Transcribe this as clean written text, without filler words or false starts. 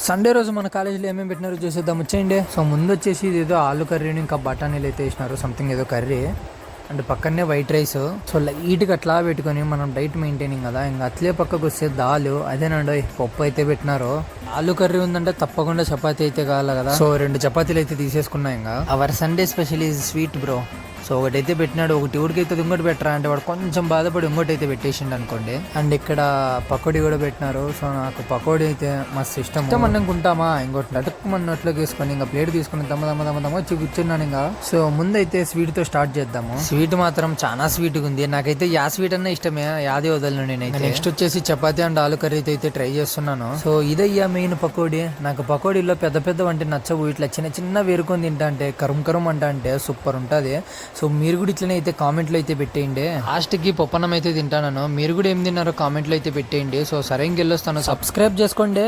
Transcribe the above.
Sunday రోజు మన కాలేజీలో ఏమేమి పెట్టినారో చూసేద్దాం వచ్చేయండి. సో ముందు వచ్చేసి ఇదేదో ఆలు కర్రీని ఇంకా బఠానీలు అయితే వేసినారు, సంథింగ్ ఏదో కర్రీ అండ్ పక్కనే వైట్ రైస్. సో లైట్గా అట్లా పెట్టుకొని మనం డైట్ మెయింటైనింగ్ కదా, ఇంకా అట్లే పక్కకు వస్తే దాలు అదేనండి పప్పు అయితే పెట్టినారు. ఆలు కర్రీ ఉందంటే తప్పకుండా చపాతీ అయితే కావాలి కదా, సో 2 చపాతీలు అయితే తీసేసుకున్నాం. ఇంకా hour Sunday special is sweet bro. So ఒకటైతే పెట్టినాడు, ఒకటి ఊడికైతే ఇంకోటి పెట్టరా అంటే వాడు కొంచెం బాధపడి ఇంకోటి అయితే పెట్టేసిండు అనుకోండి. అండ్ ఇక్కడ పకోడీ కూడా పెట్టినారు. సో నాకు పకోడీ అయితే మస్తు ఇష్టం. అనుకుంటామా ఇంకోటి అటుక్కు మన నోట్లోకి వేసుకొని ఇంకా ప్లేట్ తీసుకుని తమ్మ వచ్చి కూర్చున్నాను. ఇంకా సో ముందైతే స్వీట్ తో స్టార్ట్ చేద్దాము. స్వీట్ మాత్రం చాలా స్వీట్ గా ఉంది. నాకైతే యా స్వీట్ అన్న ఇష్టమే, యాదే వదలను నేనైతే. నెక్స్ట్ వచ్చేసి చపాతీ అండ్ ఆలు కర్రీ అయితే ట్రై చేస్తున్నాను. సో ఇదయ్యా మెయిన్ పకోడీ. నాకు పకోడీలో పెద్ద పెద్ద వంటి నచ్చవు, ఇట్లా చిన్న చిన్న వేరుకొని తింటా అంటే కరుం అంటే సూపర్ ఉంటుంది. సో మీరు కూడా ఇట్లనే అయితే కామెంట్లో అయితే పెట్టేయండి. లాస్ట్కి పప్పన్నం అయితే తింటాను. మీరు కూడా ఏం తిన్నారో కామెంట్లో అయితే పెట్టేయండి. సో సరే ఇంకెళ్ళొస్తాను, సబ్స్క్రైబ్ చేసుకోండి.